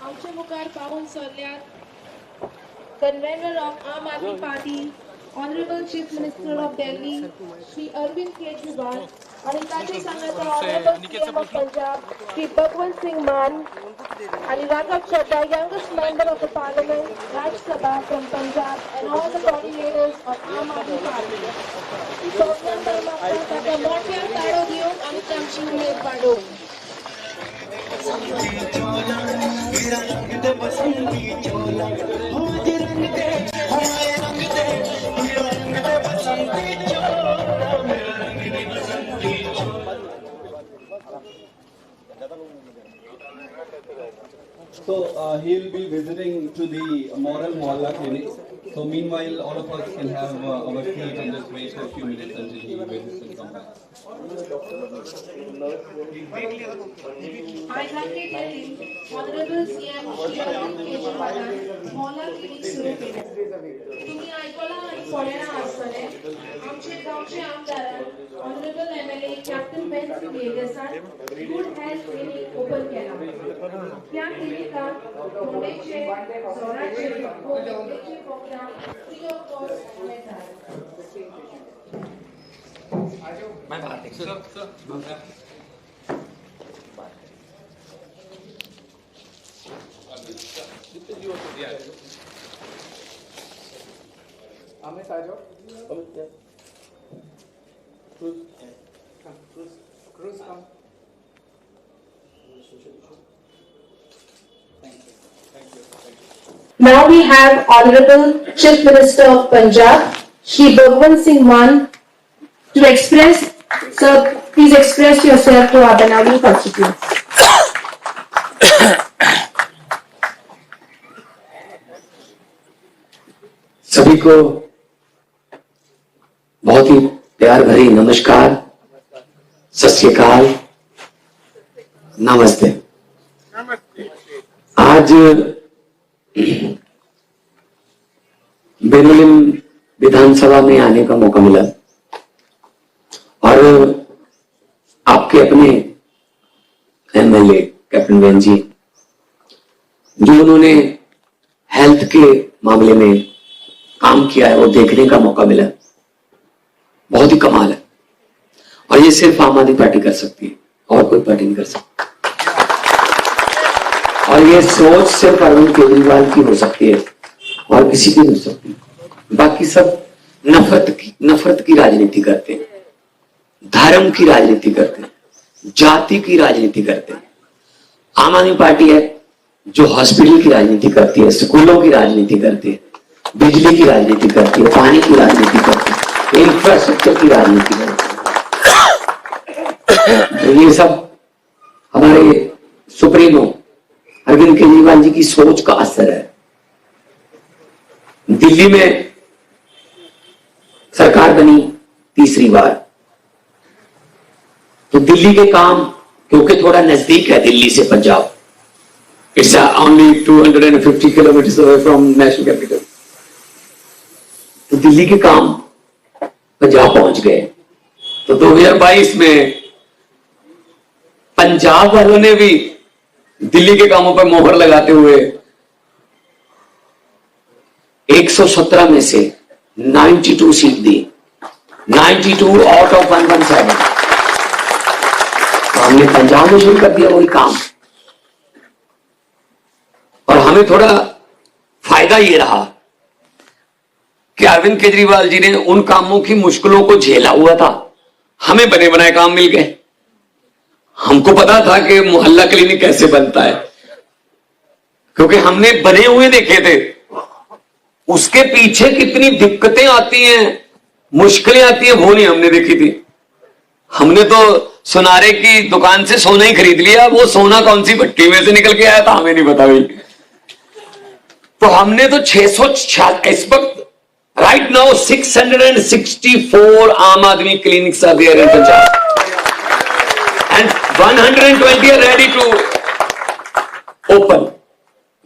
आमचे मुखार पावून सरल्यात convener of Aam Aadmi Party honourable chief minister of Delhi Shri Arvind Kejriwal आणि ताचे सांगाता honourable CM of Punjab Shri Bhagwant Singh Mann and Raghav Chadha, youngest member of the parliament, Raj Sabha from Punjab, and all the coordinators of Aam Aadmi Party. Sognam Parmata taka motia tado diyo आणि त्यांची Umed वाढो. So he will be visiting to the Moral Mohalla clinic. So meanwhile, all of us can have our seat and just wait for a few minutes until he visits and comes back. I happily tell you, Honorable CM Arvind Kejriwal Mohalla clinic सुरू केले. तुम्ही ऐकला आणि सोळ्याला असताना आमचे गावचे आमदार honourable MLA captain Ben सिंग येदेसार good health clinic open केला. त्या क्लिनिकात तोंडेचे, जोराचे, गोळ्यांचे प्रोग्राम फ्री ऑफ कॉस्ट मिळतात. मैं बात देखो Amit Ajo. Cruz come. Thank you. Now we have Honorable Chief Minister of Punjab, Shri Bhagwant Singh Mann, to express. Sir, please express yourself to our benevolent constituents. सभी को बहुत ही प्यार भरी नमस्कार, सत श्री अकाल, नमस्ते। आज बेनुलिम विधानसभा में आने का मौका मिला और आपके अपने एमएलए कैप्टन बेन जी जो उन्होंने हेल्थ के मामले में काम किया है वो देखने का मौका मिला। बहुत ही कमाल है और ये सिर्फ आम आदमी पार्टी कर सकती है और कोई पार्टी नहीं कर सकती। और ये सोच सिर्फ अरविंद केजरीवाल की हो सकती है और किसी की नहीं हो सकती। बाकी सब नफरत की राजनीति करते हैं, धर्म की राजनीति करते हैं, जाति की राजनीति करते हैं। आम आदमी पार्टी है जो हॉस्पिटल की राजनीति करती है, स्कूलों की राजनीति करती है, बिजली की राजनीति करती है, पानी की राजनीति करती है, इंफ्रास्ट्रक्चर की राजनीति करती है। तो ये सब हमारे सुप्रीमो अरविंद केजरीवाल जी की सोच का असर है। दिल्ली में सरकार बनी तीसरी बार, तो दिल्ली के काम क्योंकि थोड़ा नजदीक है दिल्ली से Punjab, it's only 250 kilometre away from national capital, तो दिल्ली के काम पंजाब पहुंच गए। तो 2022 में पंजाब वालों ने भी दिल्ली के कामों पर मोहर लगाते हुए 117 में से 92 सीट दी, 92 आउट ऑफ 117। तो हमने पंजाब में शुरू कर दिया वही काम और हमें थोड़ा फायदा ये रहा कि अरविंद केजरीवाल जी ने उन कामों की मुश्किलों को झेला हुआ था, हमें बने बनाए काम मिल गए। हमको पता था कि मोहल्ला क्लिनिक कैसे बनता है क्योंकि हमने बने हुए देखे थे, उसके पीछे कितनी दिक्कतें आती हैं, मुश्किलें आती हैं, वो नहीं हमने देखी थी। हमने तो सुनारे की दुकान से सोना ही खरीद लिया, वो सोना कौन सी भट्टी में से निकल के आया था हमें नहीं पता भाई। तो हमने तो 600 इस वक्त right now 664 Aam Aadmi clinics are there in Punjab and 120 are ready to open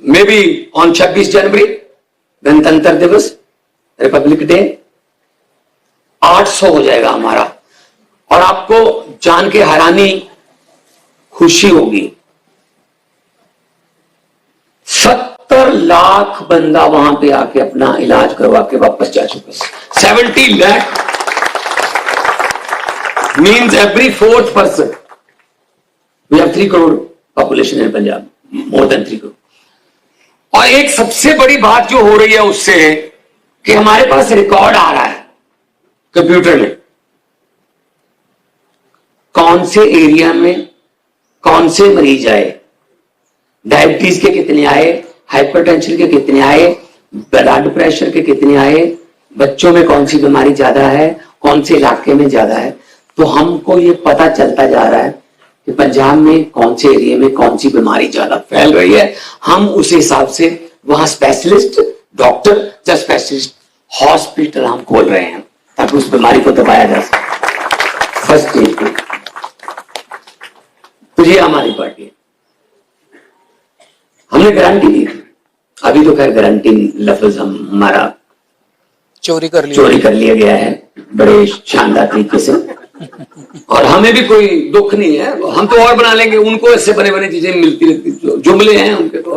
maybe on 26 January गणतंत्र दिवस रिपब्लिक डे 800 हो जाएगा हमारा। और आपको जान के हैरानी खुशी होगी लाख बंदा वहां पे आके अपना इलाज करवा के वापस जा चुका है। 70 lakh means every 4th person। We have 3 crore population in Punjab, more than 3 crore. और एक सबसे बड़ी बात जो हो रही है उससे है कि हमारे पास रिकॉर्ड आ रहा है कंप्यूटर में, कौन से एरिया में कौन से मरीज आए, डायबिटीज के कितने आए, हाइपरटेंशन के कितने आए, ब्लड प्रेशर के कितने आए, बच्चों में कौन सी बीमारी ज्यादा है, कौन से इलाके में ज्यादा है। तो हमको ये पता चलता जा रहा है कि पंजाब में कौन से एरिया में कौन सी बीमारी ज्यादा फैल रही है। हम उस हिसाब से वहां स्पेशलिस्ट डॉक्टर या स्पेशलिस्ट हॉस्पिटल हम खोल रहे हैं ताकि उस बीमारी को दबाया जा सके फर्स्ट स्टेज पे। तो ये हमारी पार्टी है। हमने गारंटी दी, अभी तो खैर गारंटी लफ्ज हमारा चोरी कर लिया गया है बड़े शानदार तरीके से, और हमें भी कोई दुख नहीं है, हम तो और बना लेंगे। उनको ऐसे बने बने चीजें मिलती रहती, जुमले हैं उनके तो।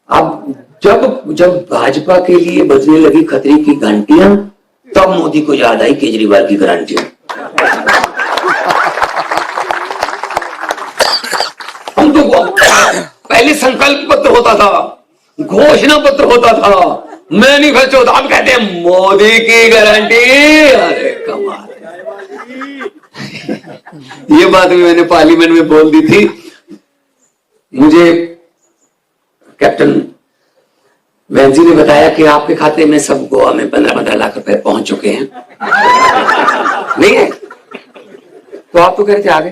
अब जब भाजपा के लिए बजने लगी खतरे की घंटियां, तब मोदी को याद आई केजरीवाल की गारंटियां। हम तो पहले संकल्प पत्र होता था, घोषणा पत्र होता था, मैनिफेस्टो होता, अब कहते हैं मोदी की गारंटी। अरे कमाल। ये बात भी मैंने पार्लियामेंट में बोल दी थी। मुझे कैप्टन वैनजी ने बताया कि आपके खाते में सब गोवा में 15-15 लाख रुपए पहुंच चुके हैं। नहीं है तो आप तो कह रहे थे आगे,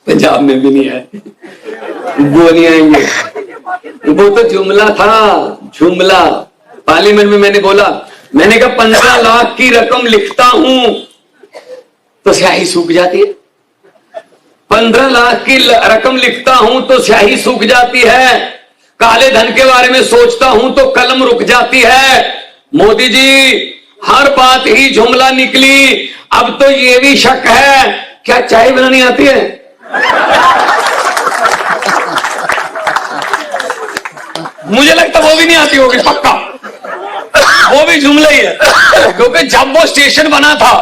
पंजाब में भी नहीं है, वो नहीं आएंगे। वो तो जुमला था, जुमला। पार्लियामेंट में मैंने बोला, मैंने कहा 15 लाख की रकम लिखता हूं तो स्याही सूख जाती है, 15 लाख की रकम लिखता हूं तो स्याही सूख जाती है, काले धन के बारे में सोचता हूं तो कलम रुक जाती है। मोदी जी हर बात ही जुमला निकली, अब तो ये भी शक है क्या चाय बनानी आती है? मुझे लगता वो भी नहीं आती होगी, पक्का वो भी जुमला ही है। क्योंकि जब वो स्टेशन बना था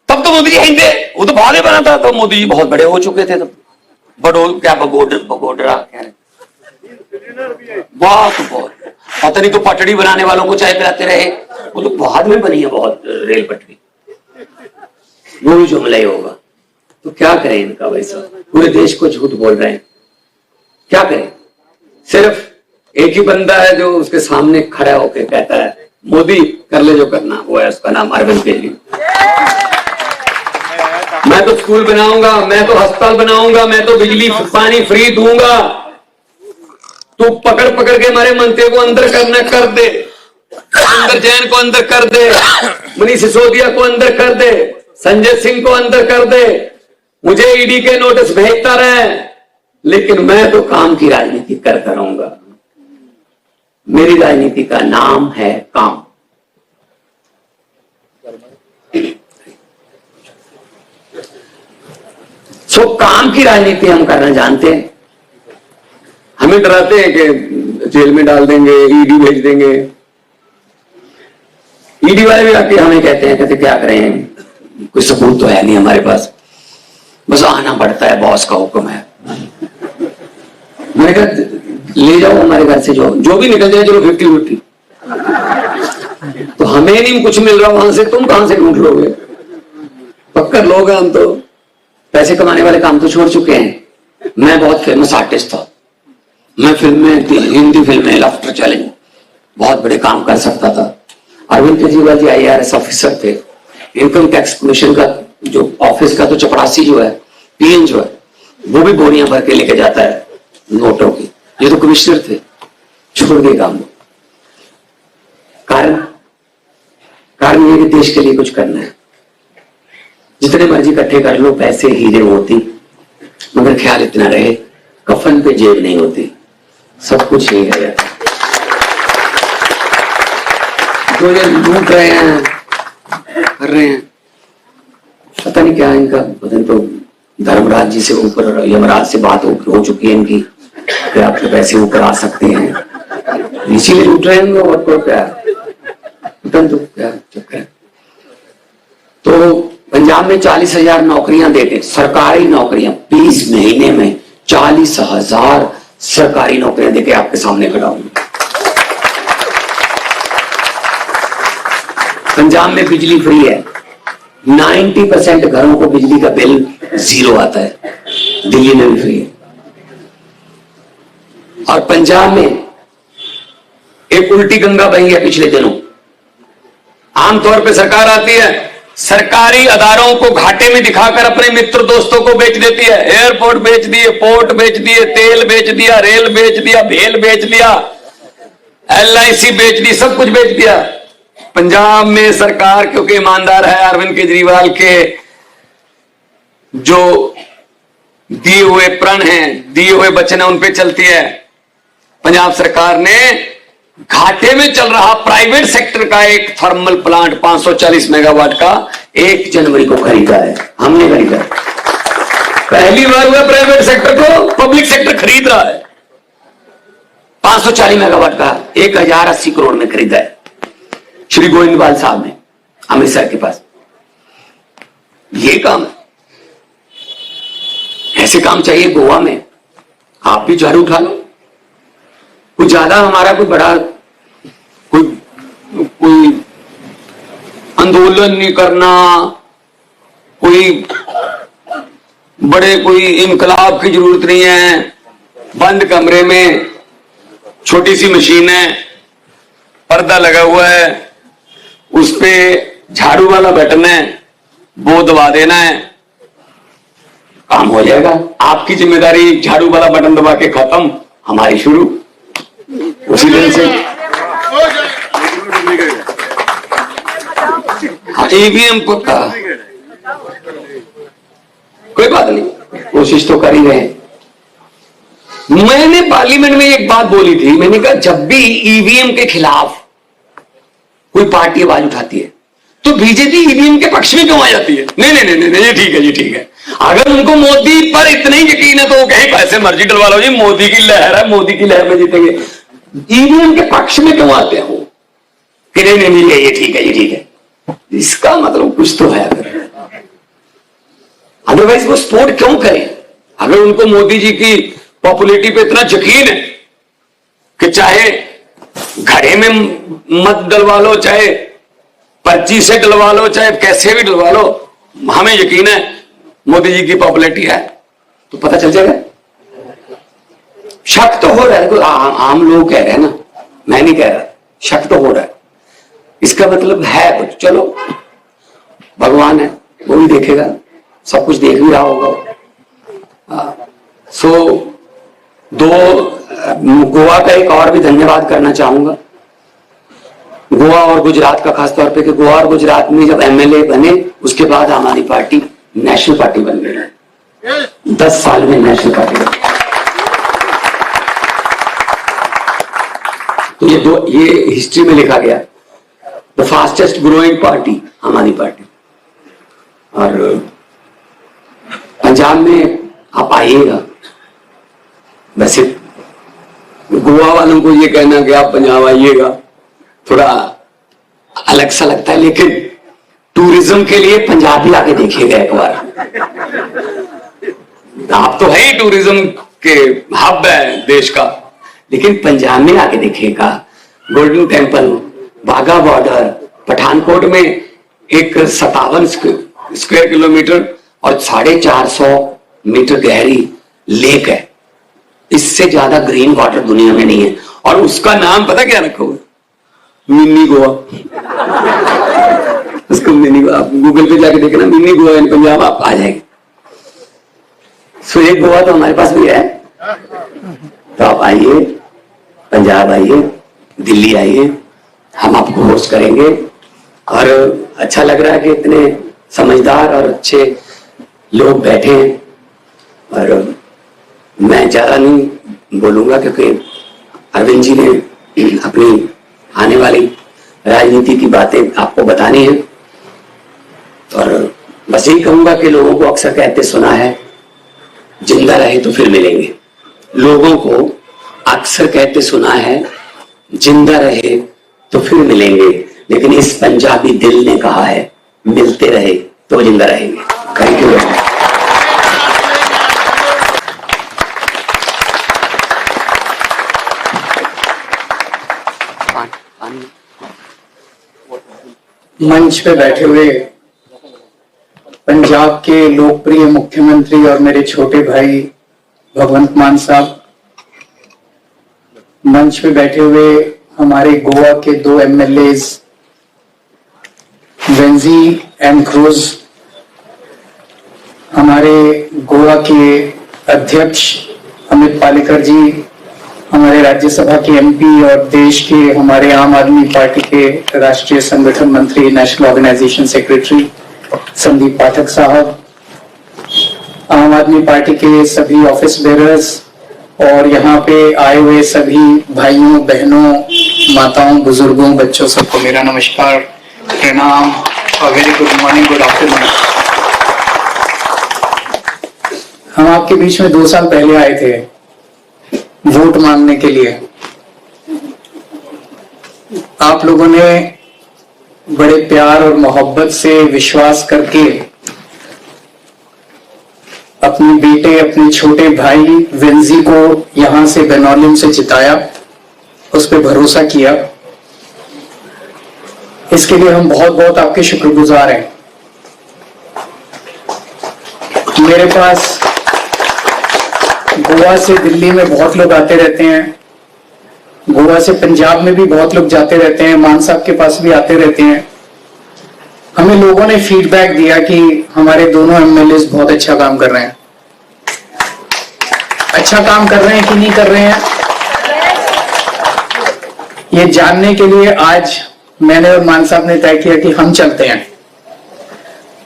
तब तो मोदी जी हिंदे, वो तो बाद में बना था, तो मोदी जी बहुत बड़े हो चुके थे। तब बड़ो क्या बगोडरा क्या है, बहुत पता नहीं, तो पटड़ी बनाने वालों को चाय पिलाते रहे, वो तो बाद में बनी है बहुत रेल पटड़ी, वो भी जुमला ही होगा। तो क्या करें इनका, वैसा पूरे देश को झूठ बोल रहे हैं, क्या करें। सिर्फ एक ही बंदा है जो उसके सामने खड़ा होकर कहता है मोदी कर ले जो करना, वो है उसका नाम अरविंद केजरीवाल। मैं तो स्कूल बनाऊंगा, मैं तो अस्पताल बनाऊंगा, मैं तो बिजली पानी फ्री दूंगा, तू पकड़ पकड़ के हमारे मंत्री को अंदर करना कर दे, अंदर जैन को अंदर कर दे, मनीष सिसोदिया को अंदर कर दे, संजय सिंह को अंदर कर दे, मुझे ईडी के नोटिस भेजता रहे, लेकिन मैं तो काम की राजनीति करता रहूंगा। मेरी राजनीति का नाम है काम। सो काम की राजनीति हम करना जानते हैं। हमें डराते हैं कि जेल में डाल देंगे, ईडी भेज देंगे। ईडी वाले भी आके हमें कहते हैं क्या करें, कोई सबूत तो है नहीं हमारे पास, बस आना पड़ता है, बॉस का हुक्म है। मैंने कहा ले जाओ हमारे घर से जो भी निकल जाए, चलो 50-50। तो हमें नहीं कुछ मिल रहा वहां से, तुम कहां से ढूंढ लोगे? पक्कर लोग हैं हम, तो पैसे कमाने वाले काम तो छोड़ चुके हैं। मैं बहुत फेमस आर्टिस्ट था, मैं फिल्में, हिंदी फिल्में, लाफ्टर चैलेंज, बहुत बड़े काम कर सकता था। अरविंद केजरीवाल जी IAS ऑफिसर थे, इनकम टैक्स कमीशन का जो ऑफिस का तो चपरासी जो है, PN जो है, वो भी बोरियां भर के लेके जाता है नोटों की। ये तो कमिश्नर थे, छोड़ दिए काम। कारण ये कि देश के लिए कुछ करना है। जितने मर्जी इकट्ठे कर लो, पैसे हीरे होती, मगर ख्याल इतना रहे कफन पे जेब नहीं होती, सब कुछ ही है। जो ये लूट रहे हैं, कर रहे हैं, पता नहीं क्या इनका, पता नहीं, तो धर्मराज जी से ऊपर यमराज से बात हो चुकी है इनकी, कि आपके पैसे वो करा सकते हैं, इसीलिए लूट रहे हैं और को क्या चुप है। तो पंजाब में 40,000 नौकरियां देते, सरकारी नौकरियां, 20 महीने में 40,000 सरकारी नौकरियां देके आपके सामने खड़ा हूं। पंजाब में बिजली फ्री है, 90% घरों को बिजली का बिल 0 आता है, दिल्ली में भी फ्री है। और पंजाब में एक उल्टी गंगा बही है पिछले दिनों। आमतौर पे सरकार आती है, सरकारी अदारों को घाटे में दिखाकर अपने मित्र दोस्तों को बेच देती है। एयरपोर्ट बेच दिए, पोर्ट बेच दिए, तेल बेच दिया, रेल बेच दिया, भेल बेच दिया, LIC बेच दी, सब कुछ बेच दिया। पंजाब में सरकार क्योंकि ईमानदार है, अरविंद केजरीवाल के जो दिए हुए प्रण हैं, दिए हुए वचन है, उन पे चलती है। पंजाब सरकार ने घाटे में चल रहा प्राइवेट सेक्टर का एक थर्मल प्लांट 540 मेगावाट का 1 जनवरी को खरीदा है, हमने खरीदा। पहली बार हुआ प्राइवेट सेक्टर को पब्लिक सेक्टर खरीद रहा है। 540 मेगावाट का 1080 करोड़ में खरीदा है श्री गोविंदवाल साहब ने, अमृतसर के पास। ये काम, ऐसे काम चाहिए गोवा में। आप भी झाड़ू उठा लो। कुछ ज्यादा हमारा कोई बड़ा कोई आंदोलन नहीं करना, कोई बड़े कोई इनकलाब की जरूरत नहीं है। बंद कमरे में छोटी सी मशीन है, पर्दा लगा हुआ है, उस पे झाड़ू वाला बटन है, वो दबा देना है, काम हो जाएगा। आपकी जिम्मेदारी झाड़ू वाला बटन दबा के खत्म, हमारी शुरू। उसी दिन से EVM को कहा, कोई बात नहीं, कोशिश तो कर ही रहे हैं। मैंने पार्लियामेंट में एक बात बोली थी, मैंने कहा जब भी EVM के खिलाफ कोई पार्टी आवाज उठाती है तो बीजेपी EVM के पक्ष में क्यों आ जाती है? नहीं नहीं नहीं नहीं, ये ठीक है, ये ठीक है। अगर उनको मोदी पर इतना ही यकीन है तो वो कहीं पैसे मर्जी डलवा लो, जी मोदी की लहर है, मोदी की लहर में जीतेंगे। EVM के पक्ष में क्यों आते हैं वो कि नहीं नहीं नहीं, ये ठीक है, ये ठीक है। इसका मतलब कुछ तो है। अदरवाइज वो सपोर्ट क्यों करें? अगर उनको मोदी जी की पॉपुलैरिटी पे इतना यकीन है कि चाहे घड़े में मत डलवा लो, चाहे पर्ची से डलवा लो, चाहे कैसे भी डलवा लो, हमें यकीन है मोदी जी की पॉपुलैरिटी है, तो पता चल जाएगा। शक तो हो रहा है, आम लोग कह रहे हैं ना, मैं नहीं कह रहा, शक तो हो रहा है। इसका मतलब है कुछ। चलो भगवान है, वो भी देखेगा, सब कुछ देख भी रहा होगा। गोवा का एक और भी धन्यवाद करना चाहूंगा, गोवा और गुजरात का, खासतौर पे कि गोवा और गुजरात में जब MLA बने उसके बाद हमारी पार्टी नेशनल पार्टी बन गई। 10 साल में नेशनल पार्टी बन गई। तो ये हिस्ट्री में लिखा गया, द फास्टेस्ट ग्रोइंग पार्टी हमारी पार्टी। और पंजाब में आप आइएगा। वैसे गोवा वालों को ये कहना कि आप पंजाब आइएगा थोड़ा अलग सा लगता है, लेकिन टूरिज्म के लिए पंजाब भी आके देखिएगा एक बार। आप तो है ही टूरिज्म के हब है देश का, लेकिन पंजाब में आके देखिएगा। गोल्डन टेम्पल, बाघा बॉर्डर, पठानकोट में एक 57 स्क्वायर किलोमीटर और 450 मीटर गहरी लेक है। इससे ज्यादा ग्रीन वाटर दुनिया में नहीं है। और उसका नाम पता क्या रखा हुआ? मिनी गोवा। उसको मिनी गोवा, आप गूगल पे जाके देखना मिनी गोवा इन पंजाब, आप आ जाएंगे। सो एक गोवा तो हमारे पास भी है। तो आप आइए, पंजाब आइए, दिल्ली आइए, हम आपको होस्ट करेंगे। और अच्छा लग रहा है कि इतने समझदार और अच्छे लोग बैठे हैं। और मैं ज्यादा नहीं बोलूंगा क्योंकि अरविंद जी ने अपनी आने वाली राजनीति की बातें आपको बतानी है। और बस यही कहूंगा कि लोगों को अक्सर कहते सुना है, जिंदा रहे तो फिर मिलेंगे, लोगों को अक्सर कहते सुना है, जिंदा रहे तो फिर मिलेंगे, लेकिन इस पंजाबी दिल ने कहा है, मिलते रहे तो जिंदा रहेंगे। Thank you. मंच पे बैठे हुए पंजाब के लोकप्रिय मुख्यमंत्री और मेरे छोटे भाई भगवंत मान साहब, मंच पे बैठे हुए हमारे गोवा के 2 MLAs वेंजी एंड क्रूज, हमारे गोवा के अध्यक्ष अमित पालेकर जी, हमारे राज्यसभा के MP और देश के हमारे आम आदमी पार्टी के राष्ट्रीय संगठन मंत्री, नेशनल ऑर्गेनाइजेशन सेक्रेटरी संदीप पाठक साहब, आम आदमी पार्टी के सभी ऑफिस बेरर्स और यहाँ पे आए हुए सभी भाइयों बहनों, माताओं, बुजुर्गों, बच्चों, सबको मेरा नमस्कार, प्रणाम और very good morning, good afternoon. हम आपके बीच में 2 साल पहले आए थे वोट मांगने के लिए। आप लोगों ने बड़े प्यार और मोहब्बत से विश्वास करके अपने बेटे, अपने छोटे भाई वेंजी को यहां से बेनोलिम से जिताया, उस पर भरोसा किया। इसके लिए हम बहुत बहुत आपके शुक्रगुजार हैं। मेरे पास गोवा से दिल्ली में बहुत लोग आते रहते हैं, गोवा से पंजाब में भी बहुत लोग जाते रहते हैं, मान साहब के पास भी आते रहते हैं। हमें लोगों ने फीडबैक दिया कि हमारे दोनों MLAs बहुत अच्छा काम कर रहे हैं। अच्छा काम कर रहे हैं कि नहीं कर रहे हैं, ये जानने के लिए आज मैंने और मान साहब ने तय किया कि हम चलते हैं।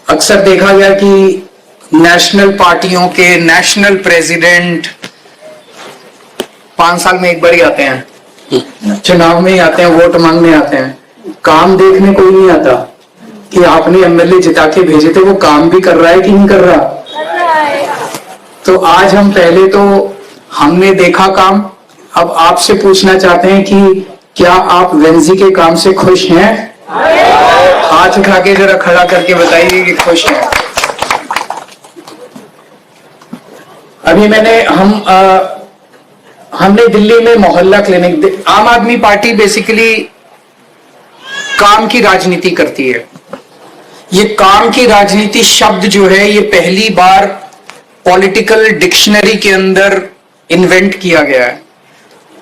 अक्सर देखा गया कि नेशनल पार्टियों के नेशनल प्रेसिडेंट 5 साल में एक बार ही आते हैं, चुनाव में ही आते हैं, वोट मांगने आते हैं, काम देखने कोई नहीं आता कि आपने MLA जिता के भेजे थे वो काम भी कर रहा है कि नहीं कर रहा। तो आज हम पहले तो हमने देखा काम, अब आपसे पूछना चाहते हैं कि क्या आप वेंजी के काम से खुश हैं? हाथ उठा के जरा खड़ा करके बताइए कि खुश हैं। अभी हमने दिल्ली में मोहल्ला क्लिनिक, आम आदमी पार्टी बेसिकली काम की राजनीति करती है। ये काम की राजनीति शब्द जो है ये पहली बार पॉलिटिकल डिक्शनरी के अंदर इन्वेंट किया गया है।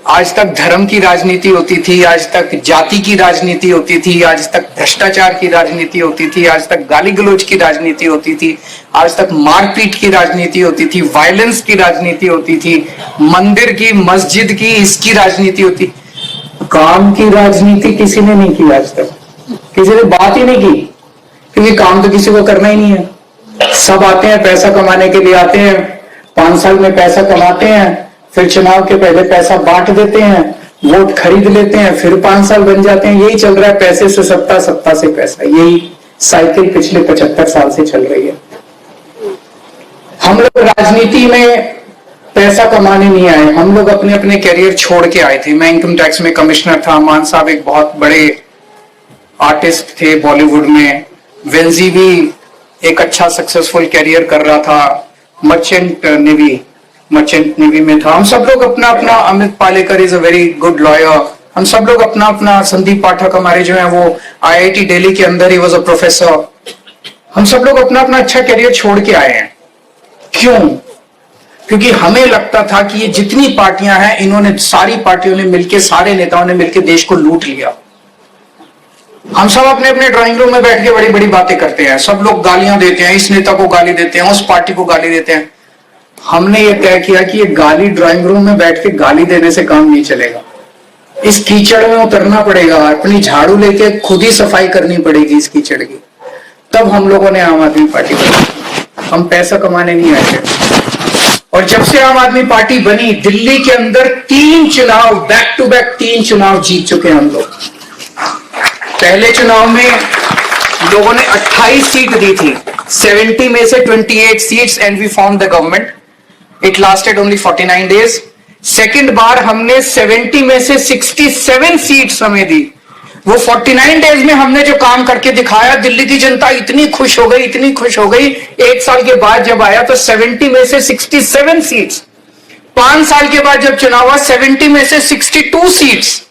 आज तक धर्म की राजनीति होती थी, आज तक जाति की राजनीति होती थी, आज तक भ्रष्टाचार की राजनीति होती थी, आज तक गाली गलौज की राजनीति होती थी, आज तक मारपीट की राजनीति होती थी, वायलेंस की राजनीति होती थी, मंदिर की, मस्जिद की, इसकी राजनीति होती। काम की राजनीति किसी ने नहीं की आज तक, किसी ने बात ही नहीं की, क्योंकि काम तो किसी को करना ही नहीं है। सब आते हैं पैसा कमाने के लिए, आते हैं 5 साल में पैसा कमाते हैं, फिर चुनाव के पहले पैसा बांट देते हैं, वोट खरीद लेते हैं, फिर 5 साल बन जाते हैं। यही चल रहा है, पैसे से सत्ता, सत्ता से पैसा, यही साइकिल पिछले 75 साल से चल रही है। हम लोग राजनीति में पैसा कमाने नहीं आए, हम लोग अपने अपने कैरियर छोड़ के आए थे। मैं इनकम टैक्स में कमिश्नर था, मान साहब एक बहुत बड़े आर्टिस्ट थे बॉलीवुड में, वेंजी भी एक अच्छा सक्सेसफुल कैरियर कर रहा था, मर्चेंट नेवी में था। हम सब लोग अपना अपना, Amit Palekar is a very good lawyer, हम सब लोग अपना अपना, संदीप पाठक हमारे जो है वो IIT दिल्ली के अंदर ही वॉज अ प्रोफेसर। हम सब लोग अपना अपना अच्छा कैरियर छोड़ के आए हैं। क्यों? क्योंकि हमें लगता था कि ये जितनी पार्टियां हैं, इन्होंने सारी पार्टियों ने मिलकर, सारे नेताओं ने मिलकर देश को लूट लिया। हम सब अपने अपने ड्राइंग रूम में बैठ के बड़ी बड़ी बातें करते हैं, सब लोग गालियां देते हैं, इस नेता को गाली देते हैं, उस पार्टी को गाली देते हैं। हमने ये तय किया कि ये गाली ड्राइंग रूम में बैठ के गाली देने से काम नहीं चलेगा, इस कीचड़ में उतरना पड़ेगा, अपनी झाड़ू लेके खुद ही सफाई करनी पड़ेगी इस कीचड़ की। तब हम लोगों ने आम आदमी पार्टी बनाई। हम पैसा कमाने नहीं आए थे। और जब से आम आदमी पार्टी बनी, दिल्ली के अंदर 3 चुनाव बैक टू बैक 3 चुनाव जीत चुके हैं हम लोग। पहले चुनाव में लोगों ने 28 सीट दी थी, 70 में से 28 seats, and we form the government. It lasted only 49 days second बार हमने 70 में से 67 सीट्स हमें दी। वो 49 डेज में हमने जो काम करके दिखाया, दिल्ली की जनता इतनी खुश हो गई, इतनी खुश हो गई। एक साल के बाद जब आया तो 70 में से 67 सीट्स, 5 साल के बाद जब चुनाव हुआ 70 में से 62 सीट्स।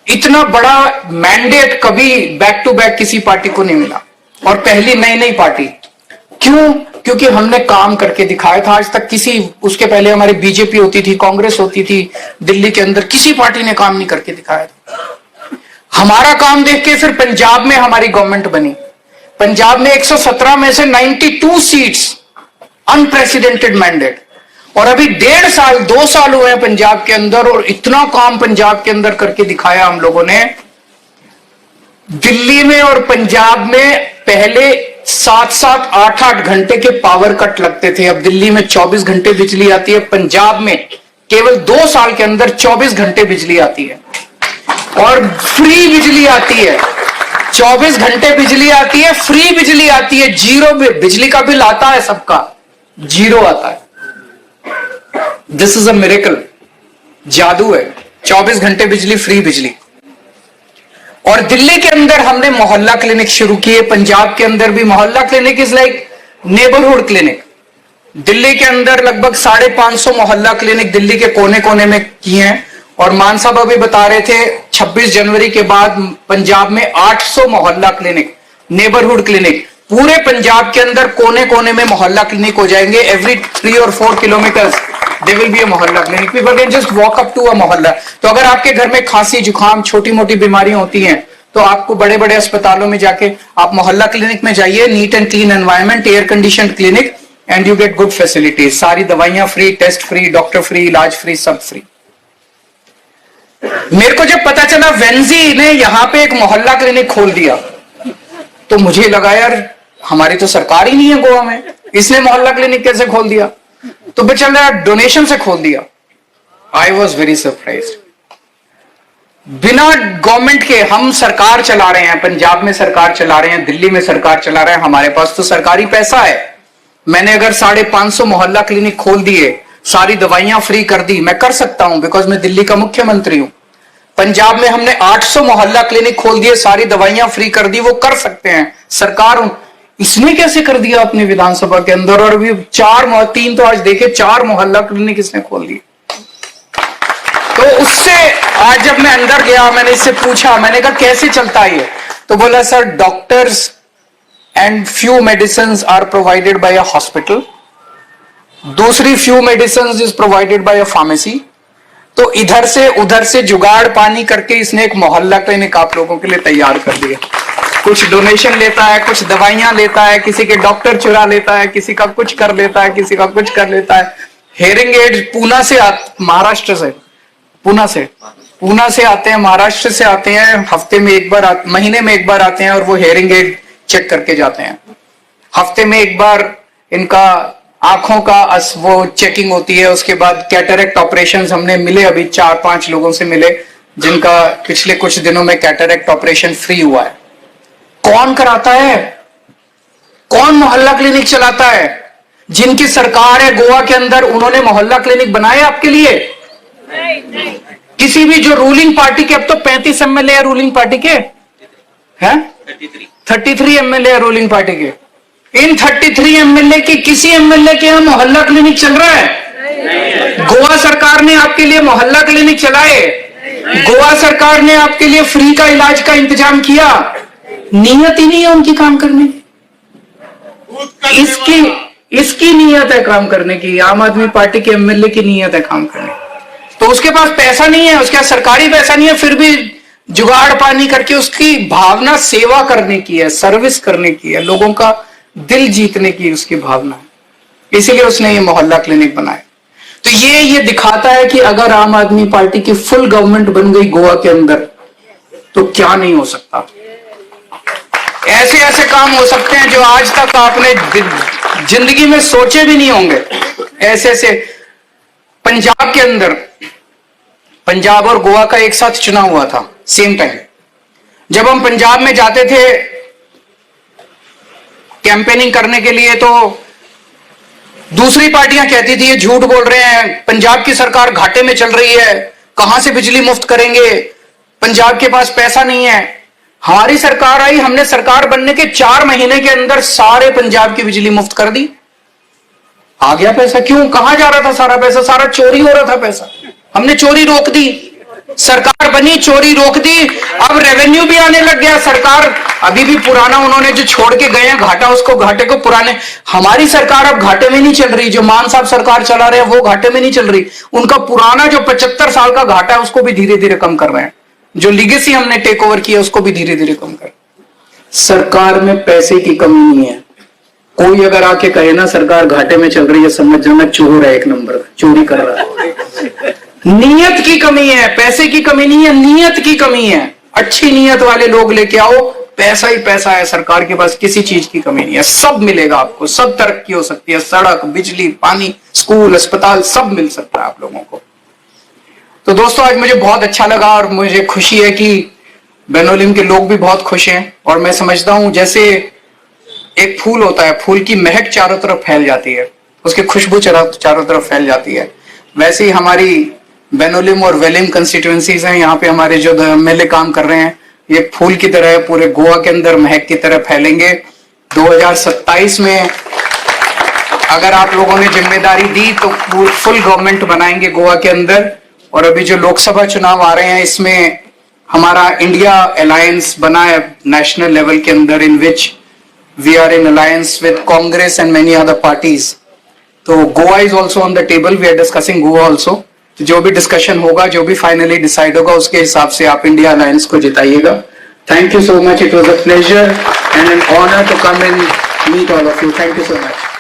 इतना बड़ा मैंडेट कभी बैक टू बैक किसी पार्टी को नहीं मिला, और पहली नई पार्टी। क्यों? क्योंकि हमने काम करके दिखाया था। आज तक किसी, उसके पहले हमारी बीजेपी होती थी, कांग्रेस होती थी, दिल्ली के अंदर किसी पार्टी ने काम नहीं करके दिखाया था। हमारा काम देख के फिर पंजाब में हमारी गवर्नमेंट बनी। पंजाब में 117 में से 92 सीट्स, अनप्रेसिडेंटेड मैंडेट। और अभी 1.5 साल 2 साल हुए हैं पंजाब के अंदर, और इतना काम पंजाब के अंदर करके दिखाया हम लोगों ने। दिल्ली में और पंजाब में पहले 7-7, 8-8 घंटे के पावर कट लगते थे। अब दिल्ली में 24 घंटे बिजली आती है, पंजाब में केवल 2 साल के अंदर 24 घंटे बिजली आती है, और फ्री बिजली आती है। 24 घंटे बिजली आती है, फ्री बिजली आती है, जीरो बिजली का बिल आता है, सबका जीरो आता है। दिस इज अ मिरेकल, जादू है। 24 घंटे बिजली, फ्री बिजली। और दिल्ली के अंदर हमने मोहल्ला क्लिनिक शुरू किए। पंजाब के अंदर भी मोहल्ला clinic is like neighbourhood clinic. Delhi के अंदर लगभग 550 मोहल्ला क्लिनिक दिल्ली के कोने कोने में किए हैं। और मान साहब अभी बता रहे थे 26 जनवरी के बाद पंजाब में 800 मोहल्ला क्लिनिक, नेबरहुड क्लिनिक, पूरे पंजाब के अंदर कोने कोने में मोहल्ला क्लिनिक हो जाएंगे। एवरी 3 और 4 kilometres there will be a मोहल्ला clinic. People can just walk up to a मोहल्ला। तो अगर आपके घर में खांसी, जुकाम, छोटी मोटी बीमारियां होती हैं, तो आपको बड़े बड़े अस्पतालों में जाके आप मोहल्ला क्लिनिक में जाइए। Neat and clean environment, air condition clinic, and you get good facilities. सारी दवाइयां free, test free, doctor free, इलाज फ्री, सब फ्री। मेरे को जब पता चला वेंजी ने यहां पे एक मोहल्ला क्लिनिक खोल दिया, तो मुझे लगा यार हमारी तो सरकार ही नहीं है गोवा में, इसने मोहल्ला क्लिनिक कैसे खोल दिया? तो बे चल रहा डोनेशन से खोल दिया। I was very surprise. बिना गवर्नमेंट के हम सरकार चला रहे हैं, पंजाब में सरकार चला रहे हैं, दिल्ली में सरकार चला रहे हैं, हमारे पास तो सरकारी पैसा है। मैंने अगर 550 मोहल्ला क्लिनिक खोल दिए, सारी दवाइयां फ्री कर दी, मैं कर सकता हूं, बिकॉज मैं दिल्ली का मुख्यमंत्री हूं। पंजाब में हमने 800 मोहल्ला क्लिनिक खोल दिए, सारी दवाइयां फ्री कर दी, वो कर सकते हैं, सरकार हूं। इसने कैसे कर दिया अपनी विधानसभा के अंदर? और अभी 3 तो आज देखे 4 मोहल्ला क्लिनिक इसने खोल दिए। तो उससे आज जब मैं अंदर गया, मैंने इससे पूछा, मैंने कहा कैसे चलता है ये? तो बोला sir doctors and few medicine are provided by a hospital, दूसरी few medicine is provided by a pharmacy. तो इधर से उधर से जुगाड़ पानी करके इसने एक मोहल्ला क्लिनिक आप लोगों के लिए तैयार कर दिया। कुछ डोनेशन लेता है, कुछ दवाइयां लेता है, किसी के डॉक्टर चुरा लेता है, किसी का कुछ कर लेता है, किसी का कुछ कर लेता है। हेयरिंग एड पूना से महाराष्ट्र से, पूना से आते हैं, महाराष्ट्र से आते हैं, हफ्ते में एक बार, महीने में एक बार आते हैं, और वो हेयरिंग एड चेक करके जाते हैं। हफ्ते में एक बार इनका आंखों का वो चेकिंग होती है। उसके बाद कैटरेक्ट ऑपरेशन हमने मिले, अभी 4-5 लोगों से मिले जिनका पिछले कुछ दिनों में कैटरेक्ट ऑपरेशन फ्री हुआ है। कौन कराता है? कौन मोहल्ला क्लिनिक चलाता है? जिनकी सरकार है गोवा के अंदर, उन्होंने मोहल्ला क्लिनिक बनाए आपके लिए? नहीं। किसी भी जो रूलिंग पार्टी के, अब तो 35 एमएलए है रूलिंग पार्टी के, हैं 33 एमएलए है रूलिंग पार्टी के। इन 33 एमएलए के किसी एमएलए के यहाँ मोहल्ला क्लिनिक चल रहा है? नहीं। गोवा सरकार ने आपके लिए मोहल्ला क्लिनिक चलाए? गोवा सरकार ने आपके लिए फ्री का इलाज का इंतजाम किया? नीयत ही नहीं है उनकी काम करने की। इसकी नीयत है काम करने की, आम आदमी पार्टी के एमएलए की नीयत है काम करने। तो उसके पास पैसा नहीं है, उसके पास सरकारी पैसा नहीं है, फिर भी जुगाड़ पानी करके उसकी भावना सेवा करने की है, सर्विस करने की है, लोगों का दिल जीतने की उसकी भावना है। इसीलिए उसने ये मोहल्ला क्लिनिक बनाया। तो ये दिखाता है कि अगर आम आदमी पार्टी की फुल गवर्नमेंट बन गई गोवा के अंदर, तो क्या नहीं हो सकता। ऐसे ऐसे काम हो सकते हैं जो आज तक आपने जिंदगी में सोचे भी नहीं होंगे। ऐसे ऐसे पंजाब के अंदर, पंजाब और गोवा का एक साथ चुनाव हुआ था सेम टाइम। जब हम पंजाब में जाते थे कैंपेनिंग करने के लिए, तो दूसरी पार्टियां कहती थी ये झूठ बोल रहे हैं, पंजाब की सरकार घाटे में चल रही है, कहां से बिजली मुफ्त करेंगे, पंजाब के पास पैसा नहीं है। हमारी सरकार आई, हमने सरकार बनने के 4 महीने के अंदर सारे पंजाब की बिजली मुफ्त कर दी। आ गया पैसा। क्यों? कहां जा रहा था सारा पैसा? सारा चोरी हो रहा था पैसा। हमने चोरी रोक दी, सरकार बनी, चोरी रोक दी, अब रेवेन्यू भी आने लग गया। सरकार अभी भी पुराना उन्होंने जो छोड़ के गए हैं घाटा, उसको घाटे को पुराने, हमारी सरकार अब घाटे में नहीं चल रही। जो मान साहब सरकार चला रहे हैं वो घाटे में नहीं चल रही, उनका पुराना जो 75 साल का घाटा है उसको भी धीरे धीरे कम कर रहे हैं। जो लीगेसी हमने टेक ओवर किया उसको भी धीरे धीरे कम कर। सरकार में पैसे की कमी नहीं है। कोई अगर आके कहे ना सरकार घाटे में चल रही है, समझ जाना चोर है, एक नंबर का चोरी कर रहा है। नीयत की कमी है, पैसे की कमी नहीं है, नीयत की कमी है। अच्छी नीयत वाले लोग लेके आओ, पैसा ही पैसा है सरकार के पास, किसी चीज की कमी नहीं है। सब मिलेगा आपको, सब तरक्की हो सकती है, सड़क, बिजली, पानी, स्कूल, अस्पताल, सब मिल सकता है आप लोगों को। तो दोस्तों आज मुझे बहुत अच्छा लगा और मुझे खुशी है कि बेनोलिम के लोग भी बहुत खुश हैं। और मैं समझता हूं जैसे एक फूल होता है, फूल की महक चारों तरफ फैल जाती है, उसकी खुशबू चारों तरफ फैल जाती है, वैसे ही हमारी बेनोलिम और वेलिम कंस्टिट्यूएंसीज हैं, यहाँ पे हमारे जो एमएलए काम कर रहे हैं, ये फूल की तरह पूरे गोवा के अंदर महक की तरह फैलेंगे। 2027 में अगर आप लोगों ने जिम्मेदारी दी तो फुल गवर्नमेंट बनाएंगे गोवा के अंदर। और अभी जो लोकसभा चुनाव आ रहे हैं इसमें हमारा इंडिया अलायंस बना है नेशनल लेवल के अंदर, in which we are in alliance with Congress and many other parties. तो Goa is also on the table, we are discussing Goa also. तो जो भी डिस्कशन होगा, जो भी फाइनली डिसाइड होगा, उसके हिसाब से आप इंडिया अलायंस को जिताइएगा। Thank you so much, it was a pleasure and an honour to come and meet all of you. Thank you so much.